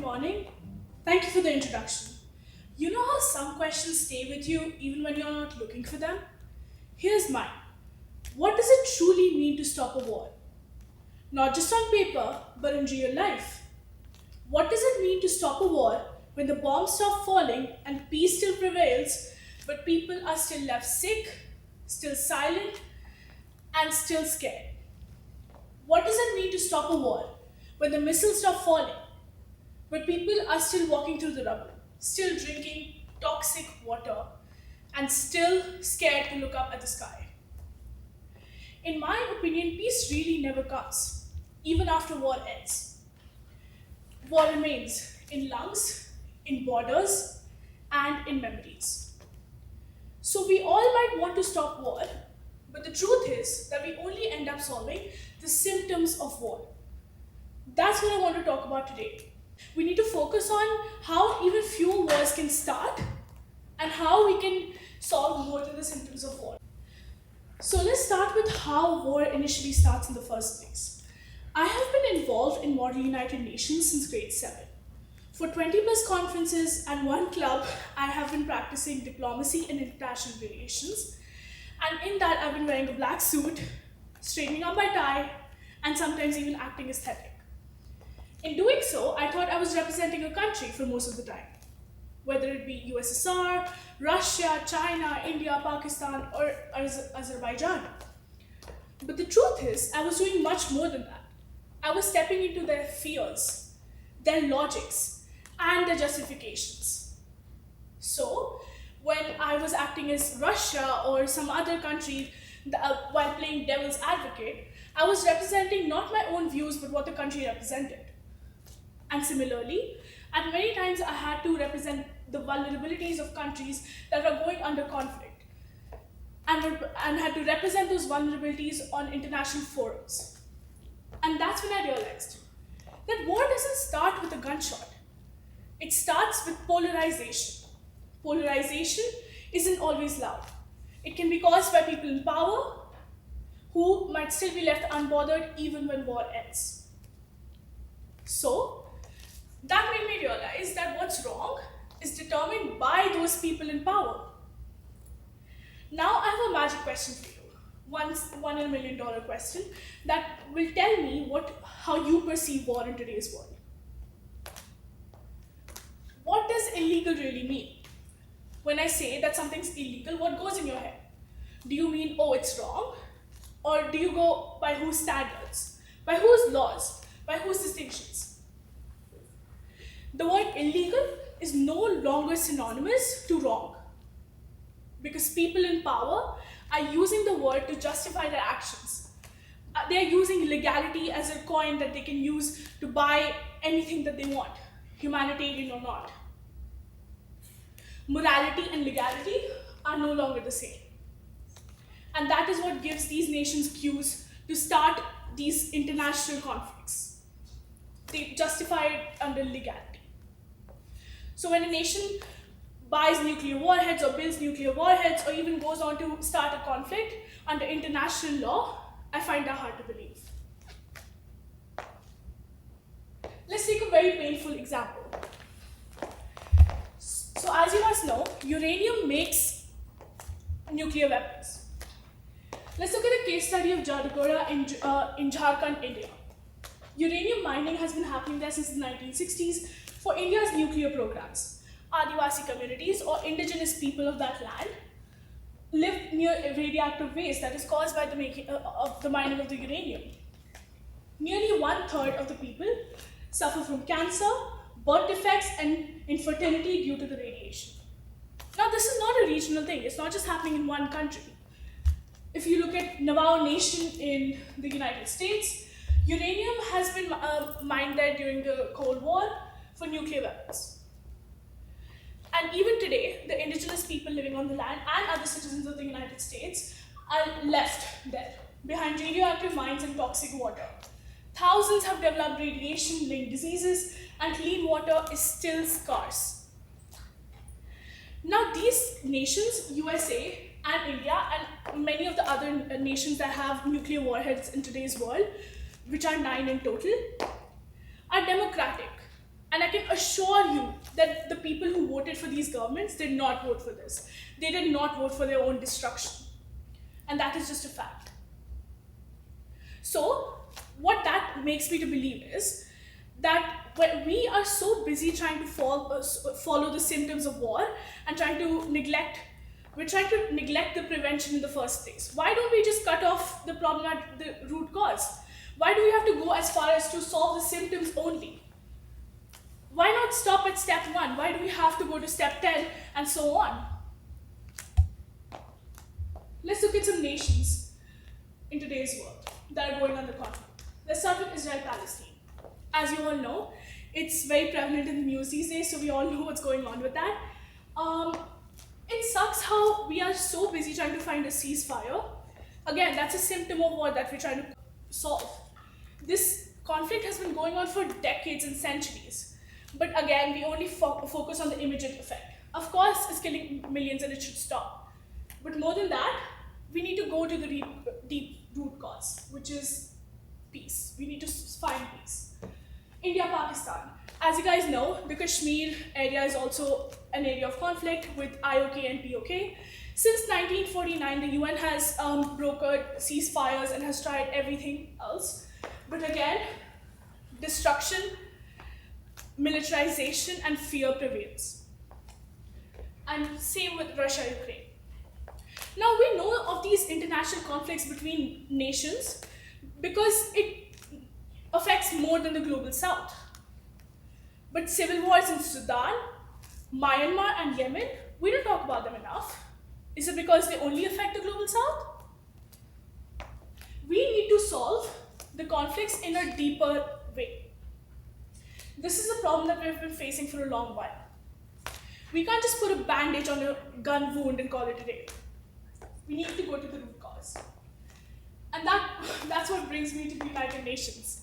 morning. Thank you for the introduction. You know how some questions stay with you even when you're not looking for them? Here's mine. What does it truly mean to stop a war? Not just on paper, but in real life. What does it mean to stop a war when the bombs stop falling and peace still prevails, but people are still left sick, still silent, and still scared? What does it mean to stop a war when the missiles stop falling, but people are still walking through the rubble, still drinking toxic water, and still scared to look up at the sky? In my opinion, peace really never comes, even after war ends. War remains in lungs, in borders, and in memories. So we all might want to stop war, but the truth is that we only end up solving the symptoms of war. That's what I want to talk about today. We need to focus on how even fewer wars can start and how we can solve more than the symptoms of war. So let's start with how war initially starts in the first place. I have been involved in Model United Nations since grade 7. For 20 plus conferences and one club, I have been practicing diplomacy and international relations. And in that, I've been wearing a black suit, straightening up my tie, and sometimes even acting aesthetic. In doing so, I thought I was representing a country for most of the time, whether it be USSR, Russia, China, India, Pakistan, or Azerbaijan. But the truth is, I was doing much more than that. I was stepping into their fears, their logics, and their justifications. So, when I was acting as Russia or some other country while playing devil's advocate, I was representing not my own views but what the country represented. And similarly, at many times I had to represent the vulnerabilities of countries that are going under conflict and had to represent those vulnerabilities on international forums. And that's when I realized that war doesn't start with a gunshot. It starts with polarization. Polarization isn't always loud. It can be caused by people in power who might still be left unbothered even when war ends. So, that made me realize that what's wrong is determined by those people in power. Now I have a magic question for you. One in a million dollar question that will tell me how you perceive war in today's world. What does illegal really mean? When I say that something's illegal, what goes in your head? Do you mean, oh, it's wrong? Or do you go by whose standards? By whose laws? By whose distinctions? The word illegal is no longer synonymous to wrong, because people in power are using the word to justify their actions. They are using legality as a coin that they can use to buy anything that they want, humanitarian or not. Morality and legality are no longer the same. And that is what gives these nations cues to start these international conflicts. They justify it under legality. So when a nation buys nuclear warheads or builds nuclear warheads or even goes on to start a conflict under international law, I find that hard to believe. Let's take a very painful example. So as you must know, uranium makes nuclear weapons. Let's look at a case study of Jaura in Jharkhand, India. Uranium mining has been happening there since the 1960s for India's nuclear programs. Adivasi communities or indigenous people of that land live near radioactive waste that is caused by the mining of the uranium. Nearly 1/3 of the people suffer from cancer, birth defects, and infertility due to the radiation. Now, this is not a regional thing. It's not just happening in one country. If you look at Navajo Nation in the United States, uranium has been mined there during the Cold War for nuclear weapons. And even today, the indigenous people living on the land and other citizens of the United States are left there, behind radioactive mines and toxic water. Thousands have developed radiation-linked diseases, and clean water is still scarce. Now, these nations, USA and India, and many of the other nations that have nuclear warheads in today's world, which are 9 in total, are democratic And I can assure you that the people who voted for these governments did not vote for this. They did not vote for their own destruction. And that is just a fact. So, what that makes me to believe is that when we are so busy trying to follow the symptoms of war and we're trying to neglect the prevention in the first place. Why don't we just cut off the problem at the root cause? Why do we have to go as far as to solve the symptoms only? Why not stop at step 1? Why do we have to go to step 10 and so on? Let's look at some nations in today's world that are going under conflict. Let's start with Israel-Palestine. As you all know, it's very prevalent in the news these days, so we all know what's going on with that. It sucks how we are so busy trying to find a ceasefire. Again, that's a symptom of war that we're trying to solve. This conflict has been going on for decades and centuries. But again, we only focus on the immediate effect. Of course, it's killing millions and it should stop. But more than that, we need to go to the deep root cause, which is peace. We need to find peace. India-Pakistan. As you guys know, the Kashmir area is also an area of conflict with IOK and POK. Since 1949, the UN has brokered ceasefires and has tried everything else. But again, destruction, militarization, and fear prevails. And same with Russia-Ukraine. Now, we know of these international conflicts between nations because it affects more than the global south. But civil wars in Sudan, Myanmar, and Yemen, we don't talk about them enough. Is it because they only affect the global south? We need to solve the conflicts in a deeper way. This is a problem that we've been facing for a long while. We can't just put a bandage on a gun wound and call it a day. We need to go to the root cause. And that's what brings me to the United Nations.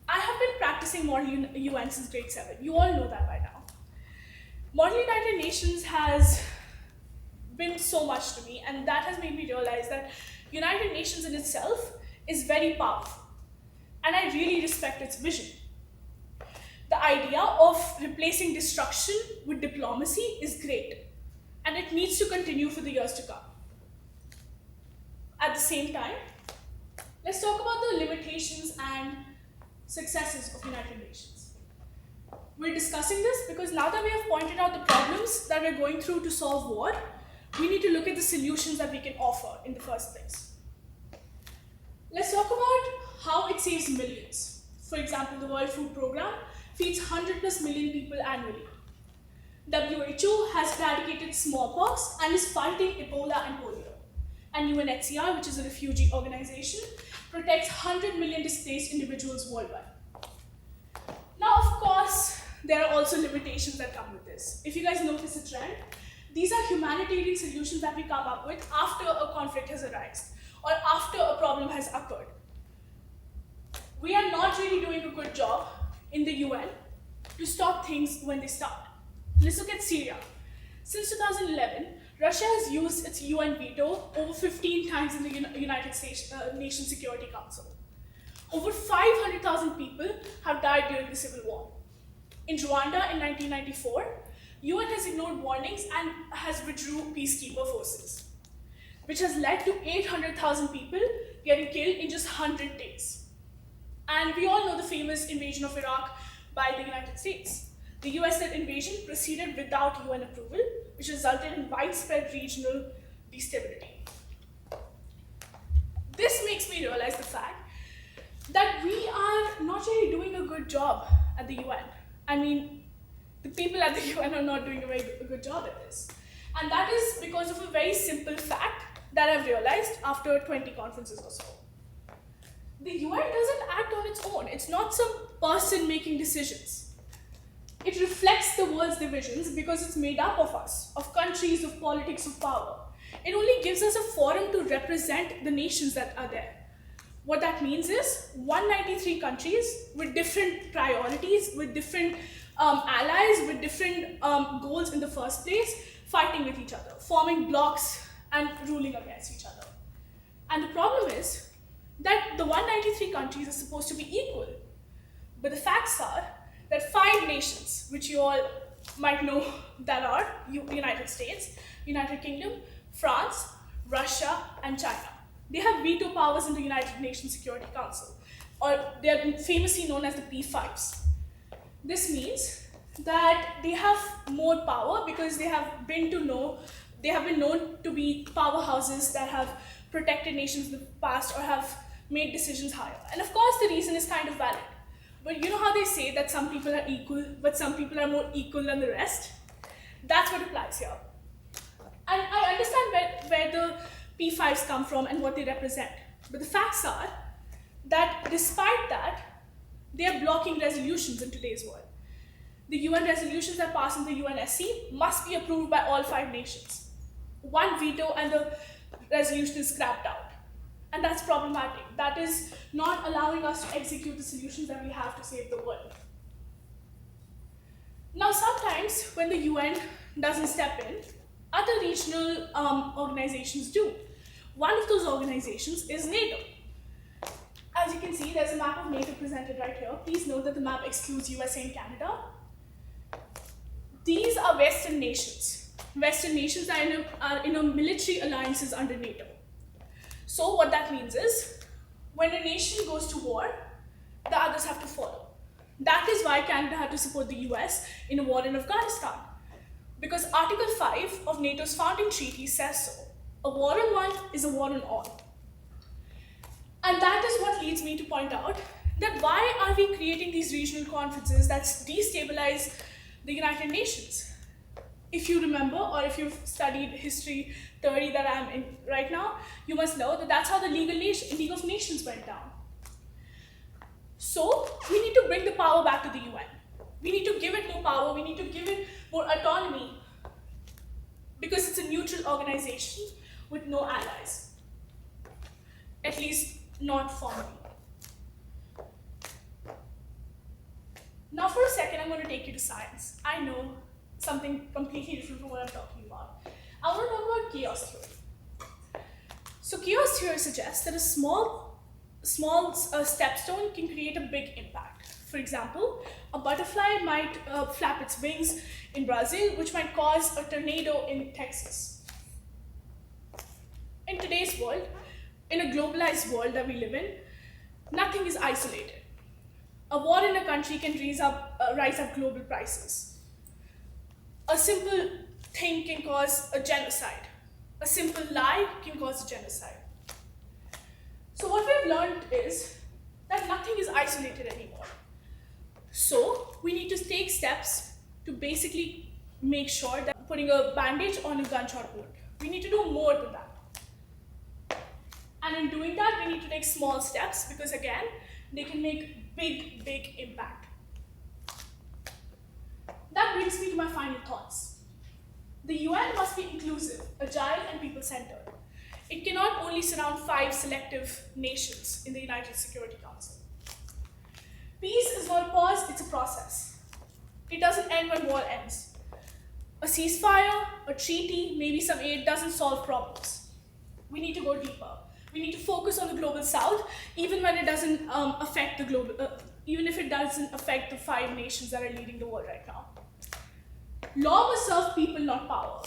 I have been practicing Model UN since grade 7. You all know that by now. Model United Nations has been so much to me, and that has made me realize that United Nations in itself is very powerful. And I really respect its vision. The idea of replacing destruction with diplomacy is great, and it needs to continue for the years to come. At the same time, let's talk about the limitations and successes of United Nations. We're discussing this because now that we have pointed out the problems that we're going through to solve war, we need to look at the solutions that we can offer in the first place. Let's talk about how it saves millions. For example, the World Food Programme feeds 100+ million people annually. WHO has eradicated smallpox and is fighting Ebola and polio. And UNHCR, which is a refugee organization, protects 100 million displaced individuals worldwide. Now, of course, there are also limitations that come with this. If you guys notice a trend, these are humanitarian solutions that we come up with after a conflict has arisen or after a problem has occurred. We are not really doing a good job in the UN to stop things when they start. Let's look at Syria. Since 2011, Russia has used its UN veto over 15 times in the United Nations Security Council. Over 500,000 people have died during the civil war. In Rwanda in 1994, UN has ignored warnings and has withdrew peacekeeper forces, which has led to 800,000 people getting killed in just 100 days. And we all know the famous invasion of Iraq by the United States. The US-led invasion proceeded without UN approval, which resulted in widespread regional destability. This makes me realize the fact that we are not really doing a good job at the UN. I mean, the people at the UN are not doing a very good job at this. And that is because of a very simple fact that I've realized after 20 conferences or so. The UN doesn't act on its own. It's not some person making decisions. It reflects the world's divisions because it's made up of us, of countries, of politics, of power. It only gives us a forum to represent the nations that are there. What that means is 193 countries with different priorities, with different allies, with different goals in the first place, fighting with each other, forming blocs and ruling against each other. And the problem is that the 193 countries are supposed to be equal. But the facts are that 5 nations, which you all might know that are United States, United Kingdom, France, Russia, and China. They have veto powers in the United Nations Security Council, or they are famously known as the P5s. This means that they have more power because they have been known to be powerhouses that have protected nations in the past or have made decisions higher. And of course, the reason is kind of valid. But you know how they say that some people are equal, but some people are more equal than the rest? That's what applies here. And I understand where the P5s come from and what they represent. But the facts are that despite that, they are blocking resolutions in today's world. The UN resolutions that pass in the UNSC must be approved by all 5 nations. One veto and the resolution is scrapped out. And that's problematic. That is not allowing us to execute the solutions that we have to save the world. Now, sometimes when the UN doesn't step in, other regional organizations do. One of those organizations is NATO. As you can see, there's a map of NATO presented right here. Please note that the map excludes USA and Canada. These are Western nations. Western nations are in a military alliances under NATO. So what that means is, when a nation goes to war, the others have to follow. That is why Canada had to support the US in a war in Afghanistan. Because Article 5 of NATO's founding treaty says so. A war on one is a war on all. And that is what leads me to point out that why are we creating these regional conferences that destabilize the United Nations? If you remember, or if you've studied history theory that I'm in right now, you must know that that's how the League of Nations went down. So we need to bring the power back to the UN. We need to give it more power, we need to give it more autonomy, because it's a neutral organization with no allies. At least not formally. Now for a second, I'm going to take you to science. I know, something completely different from what I'm talking about. I want to talk about chaos theory. So chaos theory suggests that a small stepstone can create a big impact. For example, a butterfly might flap its wings in Brazil, which might cause a tornado in Texas. In today's world, in a globalized world that we live in, nothing is isolated. A war in a country can rise up global prices. A simple thing can cause a genocide. A simple lie can cause a genocide. So what we've learned is that nothing is isolated anymore. So we need to take steps to basically make sure that putting a bandage on a gunshot wound. We need to do more than that. And in doing that, we need to take small steps because again, they can make big, big impact. That brings me to my final thoughts. The UN must be inclusive, agile, and people-centered. It cannot only surround 5 selective nations in the United Security Council. Peace is not a pause, it's a process. It doesn't end when war ends. A ceasefire, a treaty, maybe some aid doesn't solve problems. We need to go deeper. We need to focus on the global south, even when it doesn't affect the global, even if it doesn't affect the 5 nations that are leading the world right now. Law must serve people, not power.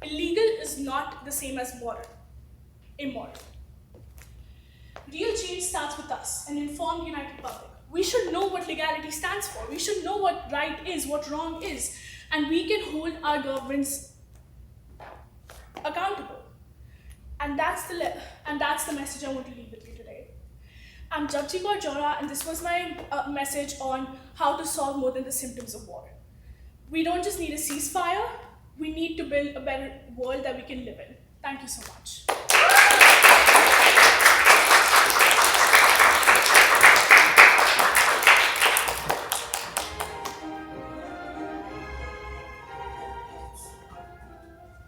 Illegal is not the same as moral, immoral. Real change starts with us, an informed, united public. We should know what legality stands for. We should know what right is, what wrong is, and we can hold our governments accountable. And that's the message I want to leave with you today. I'm Japji Jaura, and this was my message on how to solve more than the symptoms of war. We don't just need a ceasefire, we need to build a better world that we can live in. Thank you so much.